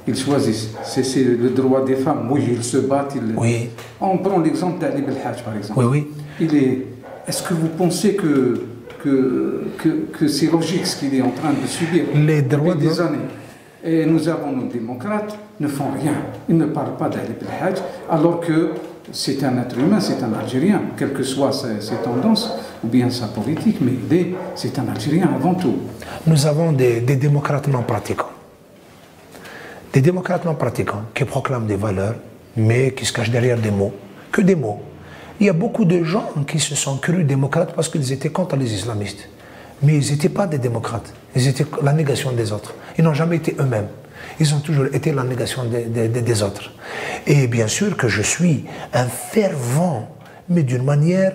ils choisissent. C'est le droit des femmes. Oui, ils se battent. Oui. On prend l'exemple d'Ali Belhadj, par exemple. Oui, oui. Est-ce que vous pensez que c'est logique ce qu'il est en train de subir les droits depuis des années? Et nous avons nos démocrates, ne font rien. Ils ne parlent pas d'Ali Belhadj, alors que c'est un être humain, c'est un Algérien, quelles que soient ses tendances ou bien sa politique, mais c'est un Algérien avant tout. Nous avons des démocrates non pratiquants. Des démocrates non pratiquants qui proclament des valeurs, mais qui se cachent derrière des mots. Que des mots. Il y a beaucoup de gens qui se sont crus démocrates parce qu'ils étaient contre les islamistes. Mais ils n'étaient pas des démocrates. Ils étaient la négation des autres. Ils n'ont jamais été eux-mêmes. Ils ont toujours été la négation des autres. Et bien sûr que je suis un fervent, mais d'une manière,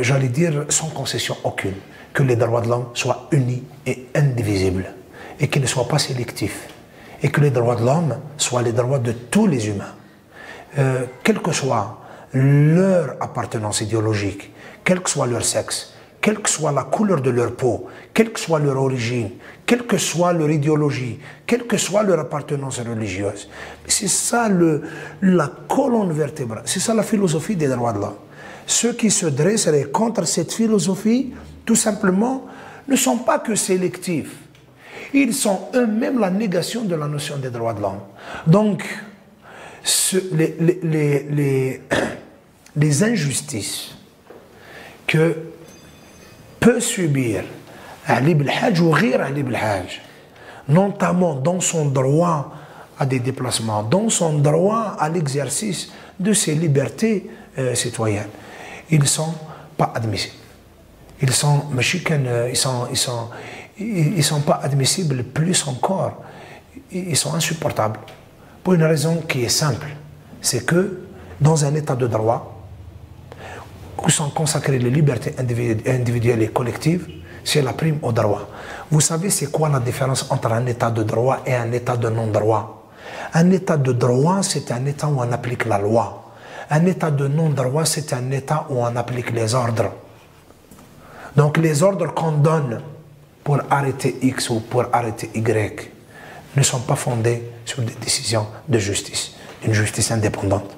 j'allais dire, sans concession aucune, que les droits de l'homme soient unis et indivisibles, et qu'ils ne soient pas sélectifs, et que les droits de l'homme soient les droits de tous les humains. Quelle que soit leur appartenance idéologique, quel que soit leur sexe, quelle que soit la couleur de leur peau, quelle que soit leur origine, quelle que soit leur idéologie, quelle que soit leur appartenance religieuse. C'est ça la colonne vertébrale, c'est ça la philosophie des droits de l'homme. Ceux qui se dresseraient contre cette philosophie, tout simplement, ne sont pas que sélectifs. Ils sont eux-mêmes la négation de la notion des droits de l'homme. Donc, les injustices que peut subir Ali Belhadj ou Ghir Ali Belhadj, notamment dans son droit à des déplacements, dans son droit à l'exercice de ses libertés citoyennes, ils ne sont pas admissibles. Ils sont pas admissibles, plus encore, ils sont insupportables. Pour une raison qui est simple, c'est que dans un état de droit, où sont consacrées les libertés individuelles et collectives, c'est la prime au droit. Vous savez c'est quoi la différence entre un état de droit et un état de non-droit? Un état de droit, c'est un état où on applique la loi. Un état de non-droit, c'est un état où on applique les ordres. Donc les ordres qu'on donne pour arrêter X ou pour arrêter Y ne sont pas fondés sur des décisions de justice, une justice indépendante.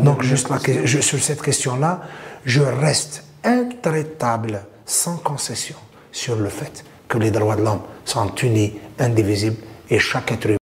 Donc sur cette question-là, je reste intraitable, sans concession, sur le fait que les droits de l'homme sont unis, indivisibles, et chaque être humain